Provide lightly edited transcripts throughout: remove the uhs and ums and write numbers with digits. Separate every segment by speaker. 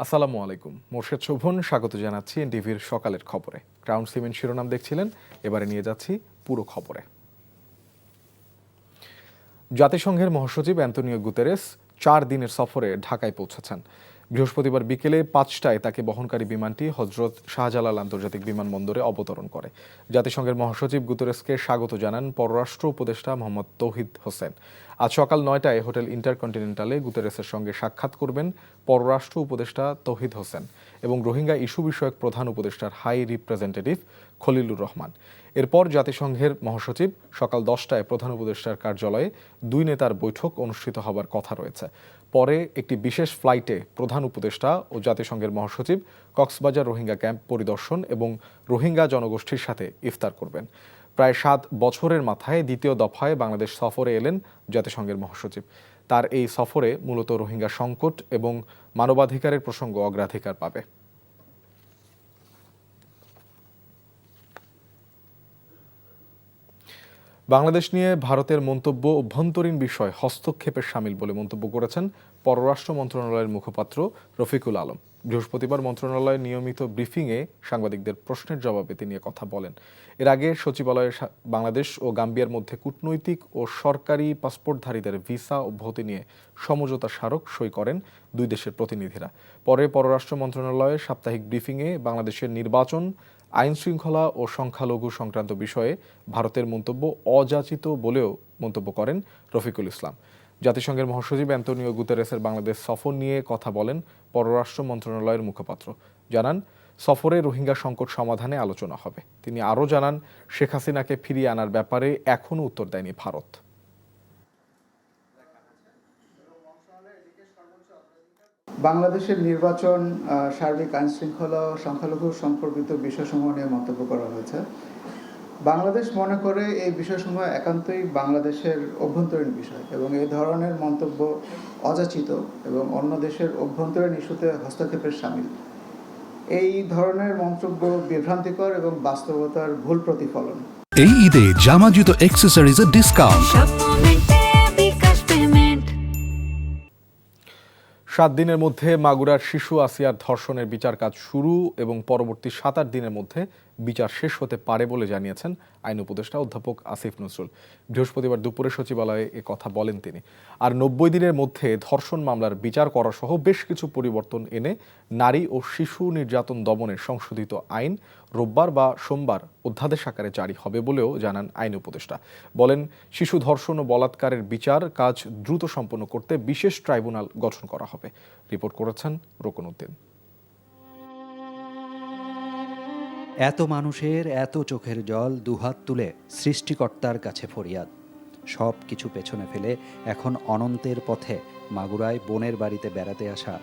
Speaker 1: আসসালামু আলাইকুম। মোর্শেদ শোভন স্বাগত জানাচ্ছি এনটিভির সকালের খবরে। ক্রাউন সিমেন্ট শিরোনাম দেখছিলেন, এবারে নিয়ে যাচ্ছি পুরো খবরে। জাতিসংঘের মহাসচিব অ্যান্তোনিও গুতেরেস 4 দিনের সফরে ঢাকায় পৌঁছেছেন। বৃহস্পতিবার বিকেলে 5টায় তাকে বহনকারী বিমানটি হজরত শাহজালাল আন্তর্জাতিক বিমানবন্দরে অবতরণ করে। জাতিসংঘের মহাসচিব গুতেরেসকে স্বাগত জানান পররাষ্ট্র উপদেষ্টা মোহাম্মদ তৌহিদ হোসেন। আজ সকাল 9টায় হোটেল ইন্টারকন্টিনেন্টালে গুতেরেসের সঙ্গে সাক্ষাৎ করবেন পররাষ্ট্র উপদেষ্টা তৌহিদ হোসেন এবং রোহিঙ্গা ইস্যু বিষয়ক প্রধান উপদেষ্টার হাই রিপ্রেজেন্টেটিভ খলিলুর রহমান। এরপর জাতিসংঘের মহাসচিব সকাল 10টায় প্রধান উপদেষ্টার কার্যালয়ে দুই নেতার বৈঠক অনুষ্ঠিত হবার কথা রয়েছে। পরে একটি বিশেষ ফ্লাইটে প্রধান উপদেষ্টা ও জাতিসংঘের মহাসচিব কক্সবাজার রোহিঙ্গা ক্যাম্প পরিদর্শন এবং রোহিঙ্গা জনগোষ্ঠীর সাথে ইফতার করবেন। প্রায় 7 বছরের মাথায় দ্বিতীয় দফায় বাংলাদেশ সফরে এলেন জাতিসংঘের মহাসচিব। তার এই সফরে মূলত রোহিঙ্গা সংকট এবং মানবাধিকারের প্রসঙ্গ অগ্রাধিকার পাবে। বাংলাদেশ নিয়ে ভারতের মন্তব্য অভ্যন্তরীণ বিষয় হস্তক্ষেপের শামিল বলে মন্তব্য করেছেন পররাষ্ট্র মন্ত্রণালয়ের মুখপাত্র রফিকুল আলম। বৃহস্পতিবার মন্ত্রণালয়ের নিয়মিত ব্রিফিংয়ে সাংবাদিকদের প্রশ্নের জবাবে তিনি কথা বলেন। এর আগে সচিবালয়ে বাংলাদেশ ও গাম্বিয়ার মধ্যে কূটনৈতিক ও সরকারি পাসপোর্টধারীদের ভিসা অব্যাহতি নিয়ে সমঝোতা স্মারক সই করেন দুই দেশের প্রতিনিধিরা। পরে পররাষ্ট্র মন্ত্রণালয়ের সাপ্তাহিক ব্রিফিংয়ে বাংলাদেশের নির্বাচন, আইন শৃঙ্খলা ও সংখ্যালঘু সংক্রান্ত বিষয়ে ভারতের মন্তব্য অযাচিত বলেও মন্তব্য করেন রফিকুল ইসলাম। জাতিসংঘের মহাসচিব অ্যান্তোনিও গুতেরেসের বাংলাদেশ সফর নিয়ে কথা বলেন পররাষ্ট্র মন্ত্রণালয়ের মুখপাত্র। জানান, সফরে রোহিঙ্গা সংকট সমাধানে আলোচনা হবে। তিনি আরও জানান, শেখ হাসিনাকে ফিরিয়ে আনার ব্যাপারে এখনও উত্তর দেয়নি ভারত।
Speaker 2: বাংলাদেশের নির্বাচন, সার্বিক আইন শৃঙ্খলা ও সংখ্যালঘু সম্পর্কিত বিষয়সমূহ নিয়ে মন্তব্য করা হয়েছে। বাংলাদেশ মনে করে এই বিষয়সমূহ একান্তই বাংলাদেশের অভ্যন্তরীণ বিষয় এবং এই ধরনের মন্তব্য অযাচিত এবং অন্য দেশের অভ্যন্তরীণ ইস্যুতে হস্তক্ষেপের শামিল। এই ধরনের মন্তব্য বিভ্রান্তিকর এবং বাস্তবতার ভুল প্রতিফলন।
Speaker 3: এই ঈদে জামা জুতো অ্যাক্সেসরিজের ডিসকাউন্ট।
Speaker 1: 7 দিনের মধ্যে মাগুরার শিশু আসিয়ার ধর্ষণের বিচার কাজ শুরু এবং পরবর্তী 7-8 দিনের মধ্যে বিচার শেষ হতে পারে বলে জানিয়েছেন আইন উপদেষ্টা অধ্যাপক আসিফ নজরুল। বৃহস্পতিবার দুপুরে সচিবালয়ে এ কথা বলেন তিনি। আর 90 দিনের মধ্যে ধর্ষণ মামলার বিচার করা সহ বেশ কিছু পরিবর্তন এনে নারী ও শিশু নির্যাতন দমনের সংশোধিত আইন রোববার বা সোমবার অধ্যাদেশ আকারে জারি হবে বলেও জানান আইন উপদেষ্টা। বলেন, শিশু ধর্ষণ ও বলাৎকারের বিচার কাজ দ্রুত সম্পন্ন করতে বিশেষ ট্রাইব্যুনাল গঠন করা হবে। রিপোর্ট করেছেন রোকন উদ্দিন।
Speaker 4: এত মানুষের এত চোখের জল দুহাত তুলে সৃষ্টিকর্তার কাছে ফরিয়াদ। সব কিছু পেছনে ফেলে এখন অনন্তের পথে মাগুরায় বোনের বাড়িতে বেড়াতে আসা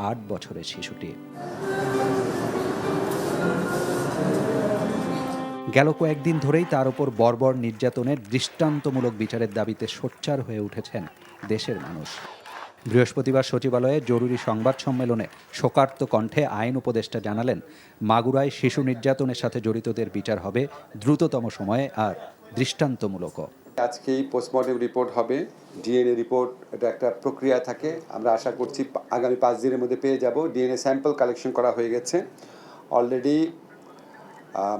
Speaker 4: 8 বছরের শিশুটি। গেল কয়েকদিন ধরেই তার উপর বর্বর নির্যাতনের দৃষ্টান্তমূলক বিচারের দাবিতে সোচ্চার হয়ে উঠেছেন দেশের মানুষ। বৃহস্পতিবার সচিবালয়ে জরুরি সংবাদ সম্মেলনে শোকার্ত কণ্ঠে আইন উপদেষ্টা জানালেন, মাগুরায় শিশু নির্যাতনের সাথে জড়িতদের বিচার হবে দ্রুততম সময়ে আর দৃষ্টান্তমূলকও।
Speaker 5: আজকেই পোস্টমর্টেম রিপোর্ট হবে, ডিএনএ রিপোর্ট, এটা একটা প্রক্রিয়া থাকে। আমরা আশা করছি আগামী 5 দিনের মধ্যে পেয়ে যাব। ডিএনএ স্যাম্পল কালেকশন করা হয়ে গেছে অলরেডি।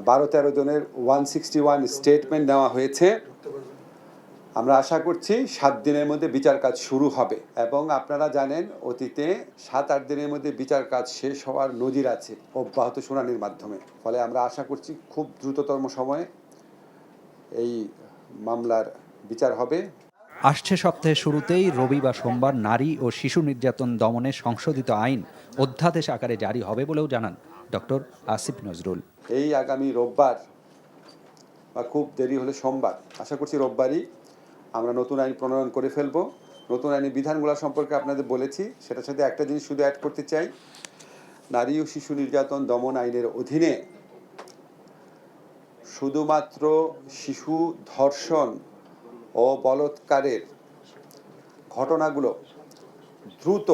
Speaker 5: 12-13 জনের 161 স্টেটমেন্ট নেওয়া হয়েছে। আমরা আশা করছি 7 দিনের মধ্যে বিচার কাজ শুরু হবে এবং আপনারা জানেন অতীতে 7-8 দিনের মধ্যে বিচার কাজ শেষ হওয়ার নজির আছে অব্যাহত শুনানির মাধ্যমে। ফলে আমরা আশা করছি খুব দ্রুততম সময়ে এই মামলার বিচার হবে।
Speaker 4: আসছে সপ্তাহের শুরুতেই রবি বা সোমবার নারী ও শিশু নির্যাতন দমনে সংশোধিত আইন অধ্যাদেশ আকারে জারি হবে বলেও জানান ডক্টর আসিফ নজরুল।
Speaker 5: এই আগামী রোববার বা খুব দেরি হলে সোমবার, আশা করছি রোববারই আমরা নতুন আইন প্রণয়ন করে ফেলব। নতুন আইনের বিধানগুলো সম্পর্কে আপনাদের বলেছি, সেটার সাথে একটা জিনিস শুধু অ্যাড করতে চাই। নারী ও শিশু নির্যাতন দমন আইনের অধীনে শুধুমাত্র শিশু ধর্ষণ ও বলাৎকারের ঘটনাগুলো দ্রুত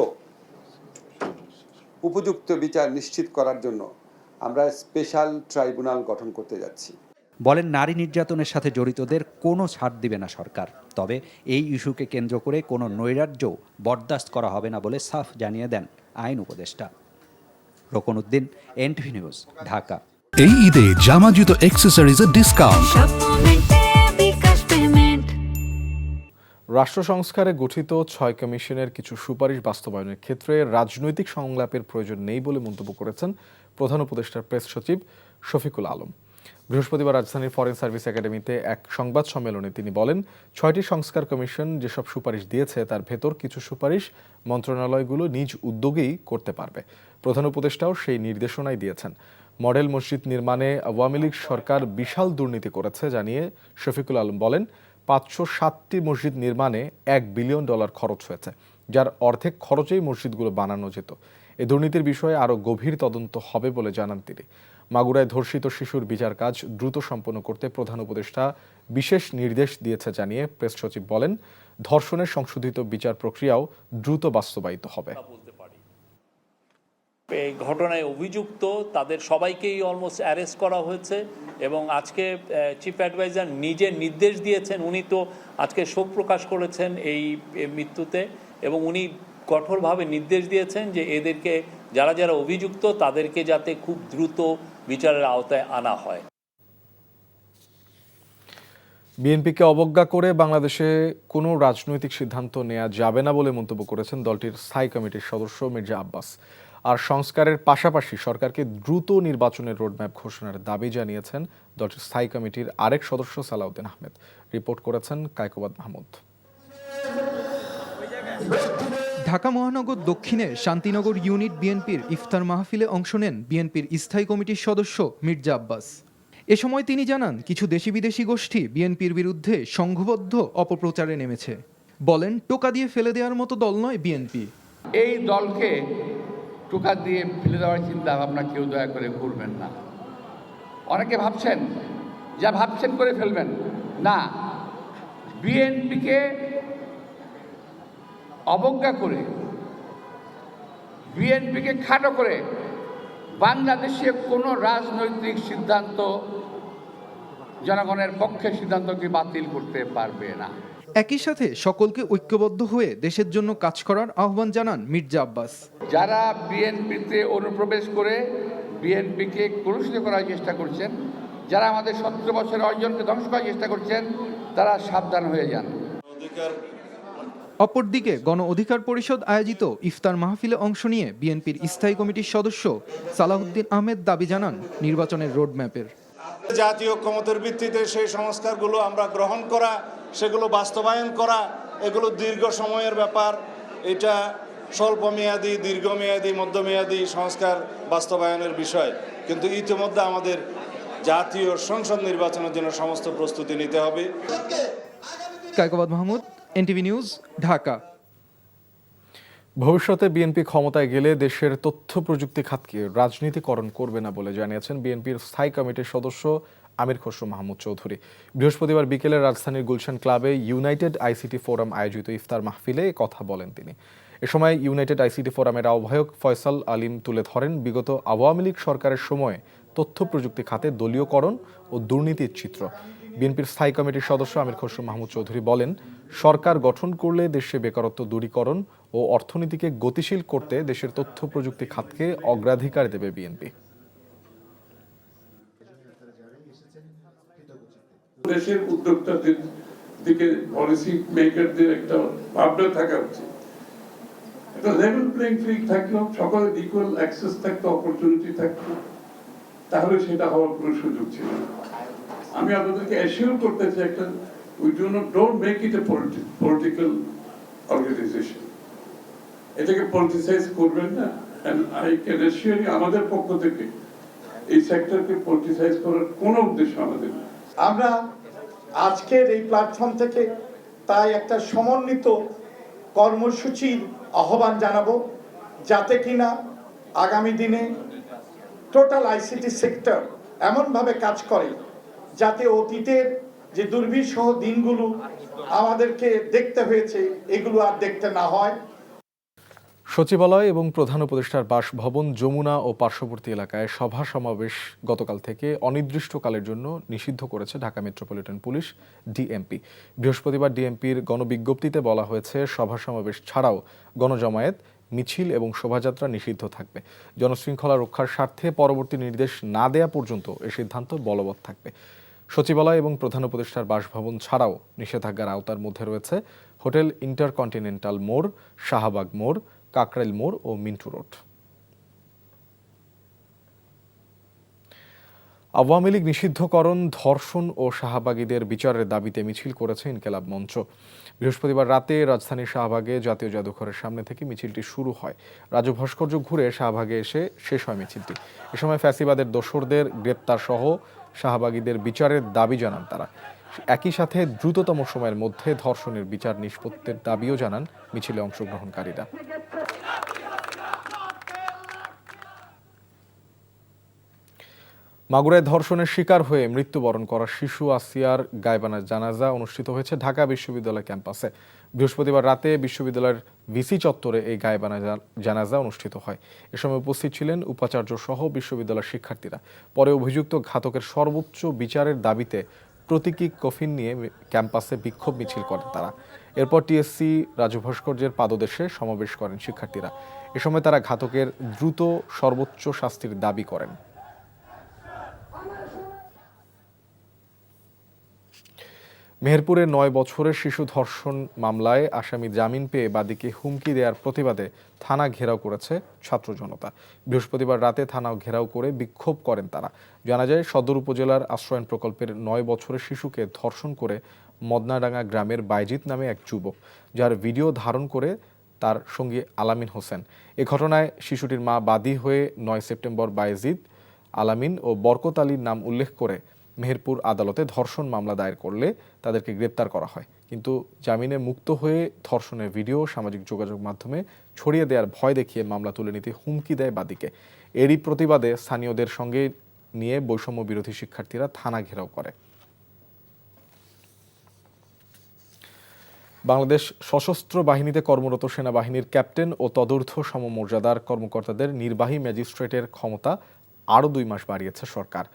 Speaker 5: উপযুক্ত বিচার নিশ্চিত করার জন্য আমরা স্পেশাল ট্রাইব্যুনাল গঠন করতে যাচ্ছি।
Speaker 4: বলেন, নারী নির্যাতনের সাথে জড়িতদের কোনো ছাড় দিবে না সরকার। তবে এই ইস্যুকে কেন্দ্র করে কোনো নৈরাজ্য বরদাস্ত করা হবে না বলে সাফ জানিয়ে দেন আইন উপদেষ্টা। Rokonuddin, NTV news, Dhaka.
Speaker 3: এই ঈদে জামা জুতো অ্যাক্সেসরিজের ডিসকাউন্ট।
Speaker 6: সব মোমেন্টে বিকাশ পেমেন্ট।
Speaker 1: রাষ্ট্র সংস্কারে গঠিত ৬ কমিশনের কিছু সুপারিশ বাস্তবায়নের ক্ষেত্রে রাজনৈতিক সংলাপের প্রয়োজন নেই বলে মন্তব্য করেছেন প্রধান উপদেষ্টার প্রেস সচিব শফিকুল আলম। বৃহস্পতিবার রাজধানীর ফরেন সার্ভিস একাডেমিতে এক সংবাদ সম্মেলনে তিনি বলেন, ৬টি সংস্কার কমিশন যেসব সুপারিশ দিয়েছে তার ভেতর কিছু সুপারিশ মন্ত্রণালয়গুলো নিজ উদ্যোগেই করতে পারবে। প্রধান উপদেষ্টাও সেই নির্দেশনাই দিয়েছেন। মডেল মসজিদ নির্মাণে আওয়ামী লীগ সরকার বিশাল দুর্নীতি করেছে জানিয়ে শফিকুল আলম বলেন, ৫৬০টি মসজিদ নির্মাণে $1 বিলিয়ন খরচ হয়েছে, যার অর্ধেক খরচেই মসজিদগুলো বানানো যেত। এ দুর্নীতির বিষয়ে আরও গভীর তদন্ত হবে বলে জানান তিনি। মাগুরায় ধর্ষিত শিশুর বিচার কাজ দ্রুত সম্পন্ন করতে প্রধান উপদেষ্টা বিশেষ নির্দেশ দিয়েছে জানিয়ে প্রেস সচিব বলেন, ধর্ষণের সংশোধিত বিচার প্রক্রিয়াও দ্রুত বাস্তবায়িত হবে।
Speaker 7: এই ঘটনায় অভিযুক্ত তাদের সবাইকেই অলমোস্ট অ্যারেস্ট করা হয়েছে এবং আজকে চিফ অ্যাডভাইজার নিজে নির্দেশ দিয়েছেন। উনি তো আজকে শোক প্রকাশ করেছেন এই মৃত্যুতে এবং উনি কঠোরভাবে নির্দেশ দিয়েছেন যে এদেরকে যারা যারা অভিযুক্ত তাদেরকে যাতে খুব দ্রুত বিচারের আওতায় আনা হয়।
Speaker 1: বিএনপিকে অবজ্ঞা করে বাংলাদেশে কোনো রাজনৈতিক সিদ্ধান্ত নেওয়া যাবে না বলে মন্তব্য করেছেন দলটির স্থায়ী কমিটির সদস্য মির্জা আব্বাস। আর সংস্কারের পাশাপাশি সরকারকে দ্রুত নির্বাচনের রোডম্যাপ ঘোষণার দাবি জানিয়েছেন দলটির স্থায়ী কমিটির আরেক সদস্য সালাউদ্দিন আহমেদ। রিপোর্ট করেছেন কায়কোবাদ মাহমুদ।
Speaker 8: ঢাকা মহানগর দক্ষিণের শান্তিনগর ইউনিট বিএনপির ইফতার মাহফিলে অংশ নেন বিএনপির স্থায়ী কমিটির সদস্য মির্জা আব্বাস। এ সময় তিনি জানান, কিছু দেশি বিদেশি গোষ্ঠী বিএনপির বিরুদ্ধে সংঘবদ্ধ অপপ্রচারে নেমেছে। বলেন, টোকা দিয়ে ফেলে দেওয়ার মতো দল নয় বিএনপি।
Speaker 9: এই দলকে টোকা দিয়ে ফেলে দেওয়ার চিন্তা ভাবনা কেউ দয়া করে করবেন না। অনেকে ভাবছেন যা ভাবছেন করে ফেলবেন না। বিএনপিকে অবজ্ঞা করে, বিএনপিকে খাটো করে বাংলাদেশে কোনো রাজনৈতিক সিদ্ধান্ত জনগণের পক্ষে সিদ্ধান্তকে বাতিল করতে পারবে না।
Speaker 8: একই সাথে সকলকে ঐক্যবদ্ধ হয়ে দেশের জন্য কাজ করার আহ্বান জানান মির্জা আব্বাস।
Speaker 9: যারা বিএনপিতে অনুপ্রবেশ করে বিএনপিকে কলুষিত করার চেষ্টা করছেন, যারা আমাদের 17 বছরের অর্জনকে ধ্বংস করার চেষ্টা করছেন, তারা সাবধান হয়ে যান।
Speaker 8: অপরদিকে গণ অধিকার পরিষদ আয়োজিত ইফতার মাহফিলে অংশ নিয়ে বিএনপির স্থায়ী কমিটির সদস্য সালাউদ্দিন আহমেদ দাবি জানান নির্বাচনের রোডম্যাপের।
Speaker 10: জাতীয় ঐক্যমতের ভিত্তিতে সেই সংস্কারগুলো আমরা গ্রহণ করা, সেগুলো বাস্তবায়ন করা, এগুলো দীর্ঘ সময়ের ব্যাপার। এটা স্বল্পমেয়াদী, দীর্ঘমেয়াদী, মধ্যমেয়াদী সংস্কার বাস্তবায়নের বিষয়। কিন্তু ইতিমধ্যে আমাদের জাতীয় সংসদ নির্বাচনের জন্য সমস্ত প্রস্তুতি নিতে হবে।
Speaker 8: Kaikobad Mahmud, NTV news, Dhaka.
Speaker 1: ভবিষ্যতে বিএনপি ক্ষমতায় গেলে দেশের তথ্য প্রযুক্তি খাতকে রাজনীতিকরণ করবে না বলে জানিয়েছেন বিএনপির স্থায়ী কমিটির সদস্য আমির খসরু মাহমুদ চৌধুরী। বৃহস্পতিবার বিকেলে রাজধানীর গুলশান ক্লাবে ইউনাইটেড আইসিটি ফোরাম আয়োজিত ইফতার মাহফিলে কথা বলেন তিনি। এ সময় ইউনাইটেড আইসিটি ফোরামের আহ্বায়ক ফয়সাল আলিম তুলে ধরেন, বিগত আওয়ামী লীগ সরকারের সময়ে তথ্য প্রযুক্তি খাতে দলীয়করণ ও দুর্নীতির চিত্র। বিএনপির স্থায়ী কমিটির সদস্য আমির খসরু মাহমুদ চৌধুরী বলেন, সরকার গঠন করলে দেশে বেকারত্ব দূরীকরণ ও অর্থনীতিকে গতিশীল করতে দেশের তথ্য প্রযুক্তি খাতকে অগ্রাধিকার দেবে বিএনপি।
Speaker 11: দেশের উদ্যোক্তাদের দিকে পলিসি মেকারদের একটা ভাবনা থাকা উচিত। একটা লেভেল প্লেইং ফিল্ড থাকলো, সকলের ইকুয়াল অ্যাক্সেস থাকতো, অপরচুনিটি থাকতো, তাহলে সেটা হওয়ার কোনো সুযোগ ছিল না। আমি আপনাদেরকে অ্যাসিওর করতে চাই, একটা don't make it a political organisation. এটাকে পলিটিসাইজ করবেন না। And I can assure you, আমাদের পক্ষ থেকে এই সেক্টরকে পলিটিসাইজ করার কোনো উদ্দেশ্য আমাদের নেই।
Speaker 12: আমরা আজকের এই প্ল্যাটফর্ম থেকে তাই একটা সমন্বিত কর্মসূচির আহ্বান জানাবো, যাতে কিনা আগামী দিনে টোটাল আইসিটি সেক্টর এমনভাবে কাজ করে যাতে অতীতের যে দুর্বিষহ দিনগুলো আমাদেরকে দেখতে হয়েছে এগুলো আর দেখতে না হয়।
Speaker 1: সচিবালয় এবং প্রধান উপদেষ্টার বাসভবন, যমুনা ও পার্শ্ববর্তী এলাকায় সভা সমাবেশ গতকাল থেকে অনির্দিষ্টকালের জন্য নিষিদ্ধ করেছে ঢাকা মেট্রোপলিটন পুলিশ ডিএমপি। বৃহস্পতিবার ডিএমপির গণবিজ্ঞপ্তিতে বলা হয়েছে, সভা সমাবেশ ছাড়াও গণজমায়েত, মিছিল এবং শোভাযাত্রা নিষিদ্ধ থাকবে। জনশৃঙ্খলা রক্ষার স্বার্থে পরবর্তী নির্দেশ না দেয়া পর্যন্ত এ সিদ্ধান্ত বলবৎ থাকবে। সচিবালয় এবং প্রধান উপদেষ্টার বাসভবন ছাড়াও নিষেধাজ্ঞার আওতার মধ্যে রয়েছে হোটেল ইন্টারকন্টিনেন্টাল মোড়, শাহবাগ মোড়, কাকরাইল মোড় ও মিন্টু রোড। আওয়ামী লীগ নিষিদ্ধকরণ, ধর্ষণ ও শাহবাগীদের বিচারের দাবিতে মিছিল করেছে ইনকিলাব মঞ্চ। বৃহস্পতিবার রাতে রাজধানীর শাহবাগে জাতীয় জাদুঘরের সামনে থেকে মিছিলটি শুরু হয়। রাজু ভাস্কর্য ঘুরে শাহবাগে এসে শেষ হয় মিছিলটি। এ সময় ফ্যাসিবাদের দোসরদের গ্রেপ্তার সহ শাহবাগীদের বিচারের দাবি জানান তারা। একই সাথে দ্রুততম সময়ের মধ্যে ধর্ষণের বিচার নিষ্পত্তির দাবিও জানান মিছিলে অংশগ্রহণকারীরা। মাগুরায় ধর্ষণের শিকার হয়ে মৃত্যুবরণ করা শিশু আসিয়ার গায়বানা জানাজা অনুষ্ঠিত হয়েছে ঢাকা বিশ্ববিদ্যালয় ক্যাম্পাসে। বৃহস্পতিবার রাতে বিশ্ববিদ্যালয়ের ভিসি চত্বরে এই গায়বানা জানাজা অনুষ্ঠিত হয়। এ সময় উপস্থিত ছিলেন উপাচার্য সহ বিশ্ববিদ্যালয়ের শিক্ষার্থীরা। পরে অভিযুক্ত ঘাতকের সর্বোচ্চ বিচারের দাবিতে প্রতীকী কফিন নিয়ে ক্যাম্পাসে বিক্ষোভ মিছিল করেন তারা। এরপর টিএসসি রাজু ভাস্কর্যের পাদদেশে সমাবেশ করেন শিক্ষার্থীরা। এ সময় তারা ঘাতকের দ্রুত সর্বোচ্চ শাস্তির দাবি করেন। মেহেরপুরে 9 বছরের শিশু ধর্ষণ মামলায় আসামি জামিন পেয়ে বাদীকে হুমকি দেওয়ার প্রতিবাদে থানা ঘেরাও করেছে ছাত্র জনতা। বৃহস্পতিবার রাতে থানা ঘেরাও করে বিক্ষোভ করেন তারা। জানা যায়, সদর উপজেলার আশ্রয়ণ প্রকল্পের 9 বছরের শিশুকে ধর্ষণ করে মদনাডাঙ্গা গ্রামের বাইজিৎ নামে এক যুবক, যার ভিডিও ধারণ করে তার সঙ্গী আলামিন হোসেন। এ ঘটনায় শিশুটির মা বাদী হয়ে 9 সেপ্টেম্বর বাইজিৎ, আলামিন ও বরকত আলীর নাম উল্লেখ করে মেহেরপুর আদালতে ধর্ষণ মামলা দায়ের করলে তাদেরকে গ্রেপ্তার করা হয়। কিন্তু জামিনে মুক্ত হয়ে ধর্ষণের ভিডিও সামাজিক যোগাযোগ মাধ্যমে ছড়িয়ে দেওয়ার ভয় দেখিয়ে মামলা তুলে নিতে হুমকি দেয় বাদীকে। এরই প্রতিবাদে স্থানীয়দের সঙ্গে নিয়ে বৈষম্য বিরোধী শিক্ষার্থীরা থানা ঘেরাও করে। বাংলাদেশ সশস্ত্র বাহিনীতে কর্মরত সেনাবাহিনীর ক্যাপ্টেন ও তদূর্ধ্ব সমমর্যাদার কর্মকর্তাদের নির্বাহী ম্যাজিস্ট্রেটের ক্ষমতা আরও 2 মাস বাড়িয়েছে সরকার।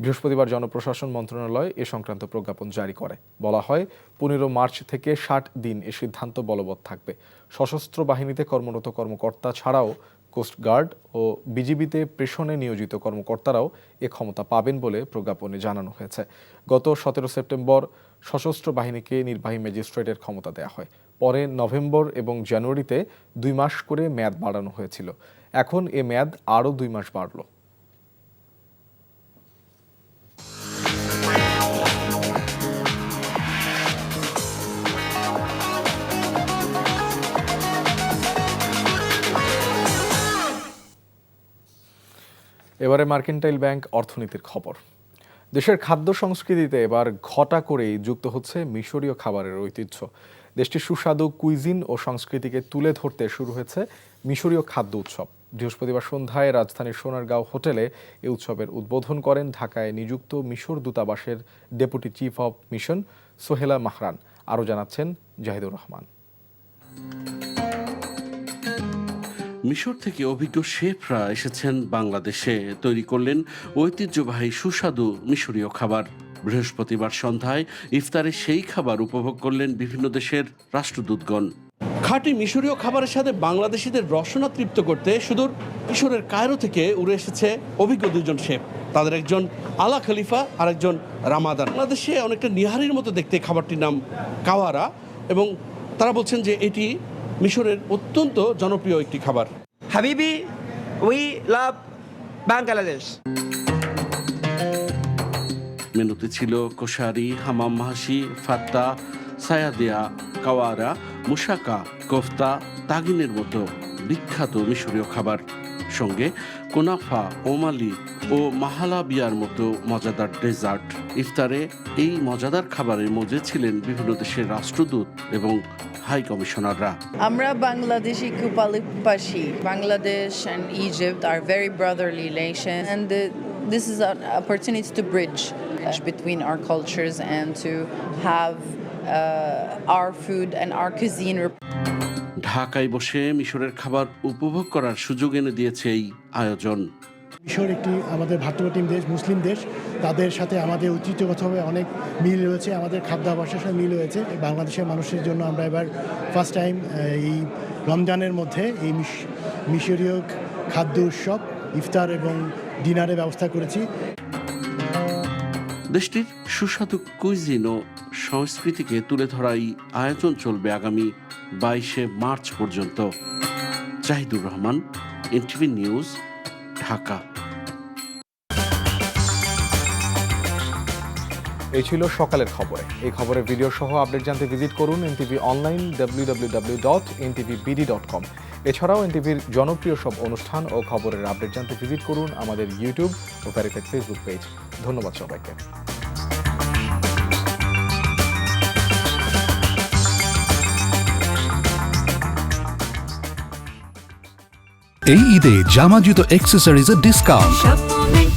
Speaker 1: বৃহস্পতিবার জনপ্রশাসন মন্ত্রণালয় এ সংক্রান্ত প্রজ্ঞাপন জারি করে। বলা হয়, 15 মার্চ থেকে 60 দিন এ সিদ্ধান্ত বলবৎ থাকবে। সশস্ত্র বাহিনীতে কর্মরত কর্মকর্তা ছাড়াও কোস্টগার্ড ও বিজিবিতে প্রেষণে নিয়োজিত কর্মকর্তারাও এ ক্ষমতা পাবেন বলে প্রজ্ঞাপনে জানানো হয়েছে। গত 17 সেপ্টেম্বর সশস্ত্র বাহিনীকে নির্বাহী ম্যাজিস্ট্রেটের ক্ষমতা দেওয়া হয়। পরে নভেম্বর এবং জানুয়ারিতে 2 মাস করে মেয়াদ বাড়ানো হয়েছিল। এখন এ মেয়াদ আরও 2 মাস বাড়ল। এবারে মার্কেন্টাইল ব্যাংক অর্থনীতির খবর। দেশের খাদ্য সংস্কৃতিতে এবার ঘটা করেই যুক্ত হচ্ছে মিশরীয় খাবারের ঐতিহ্য। দেশটির সুস্বাদু কুইজিন ও সংস্কৃতিকে তুলে ধরতে শুরু হয়েছে মিশরীয় খাদ্য উৎসব। বৃহস্পতিবার সন্ধ্যায় রাজধানীর সোনারগাঁও হোটেলে এ উৎসবের উদ্বোধন করেন ঢাকায় নিযুক্ত মিশর দূতাবাসের deputy chief of mission Sohela Mahran. আরও জানাচ্ছেন জাহিদুর রহমান।
Speaker 13: মিশর থেকে অভিজ্ঞ শেফরা এসেছেন বাংলাদেশে, তৈরি করলেন ঐতিহ্যবাহী সুস্বাদু মিশরীয় খাবার। বৃহস্পতিবার সন্ধ্যায় ইফতারে সেই খাবার উপভোগ করলেন বিভিন্ন দেশের রাষ্ট্রদূতগণ। খাঁটি মিশরীয় খাবারের সাথে বাংলাদেশিদের রসনা তৃপ্ত করতে সুদূর মিশরের কায়রো থেকে উড়ে এসেছে অভিজ্ঞ 2 জন শেফ। তাদের একজন আলা খলিফা আর একজন রামাদান। বাংলাদেশে অনেকটা নিহারির মতো দেখতে খাবারটির নাম কাওয়ারা, এবং তারা বলছেন যে এটি মিশরের অত্যন্ত জনপ্রিয় একটি খাবার।
Speaker 14: হাবিবি, উই লাভ বাংলাদেশ।
Speaker 13: মেনুতে ছিল কোশারি, হামাম মাহাশি, ফাত্তা, সায়াদিয়া, কাওয়ারা, মুশাকা, কোফতা, তাগিনের মতো বিখ্যাত মিশরীয় খাবার, সঙ্গে কোনাফা, ওমালি ও মাহালাবিয়ার মতো মজাদার ডেজার্ট। ইফতারে এই মজাদার খাবারের মজে ছিলেন বিভিন্ন দেশের রাষ্ট্রদূত এবং হাই কমিশনাররা।
Speaker 15: আমরা বাংলাদেশি খুব ভালোবাসি। Bangladesh and Egypt are very brotherly nations, and this is an opportunity to bridge between our cultures and to have our food and our cuisine.
Speaker 13: ঢাকায় বসে মিশরের খাবার উপভোগ করার সুযোগ এনে দিয়েছে এই আয়োজন।
Speaker 16: মিশর একটি আমাদের ভাতৃপ্রতিম দেশ, মুসলিম দেশ। তাদের সাথে আমাদের ঐতিহ্যগতভাবে অনেক মিল রয়েছে, আমাদের খাদ্যাভ্যাসের সাথে মিল রয়েছে। বাংলাদেশের মানুষের জন্য আমরা এবার ফার্স্ট টাইম এই রমজানের মধ্যে এই মিশরীয় খাদ্য উৎসব ইফতার এবং ডিনারের ব্যবস্থা করেছি।
Speaker 13: দেশটির সুস্বাদু কুইজিন ও সংস্কৃতিকে তুলে ধরাই আয়োজন চলবে আগামী 22শে মার্চ পর্যন্ত। Zahidur Rahman, NTV news, Dhaka.
Speaker 1: এই ছিল সকালের খবরে। এই খবরের ভিডিও সহ আপডেট জানতে ভিজিট করুন এনটিভি অনলাইন www.ntvbd.com। এছাড়াও এনটিভির জনপ্রিয় সব অনুষ্ঠান ও খবরের আপডেট জানতে ভিজিট করুন আমাদের ইউটিউব ও ভেরিফাইড ফেসবুক পেজ। ধন্যবাদ সবাইকে।
Speaker 3: এই ঈদে জামা জুতো অ্যাক্সেসরিজের ডিসকাউন্ট।
Speaker 6: Shop Moment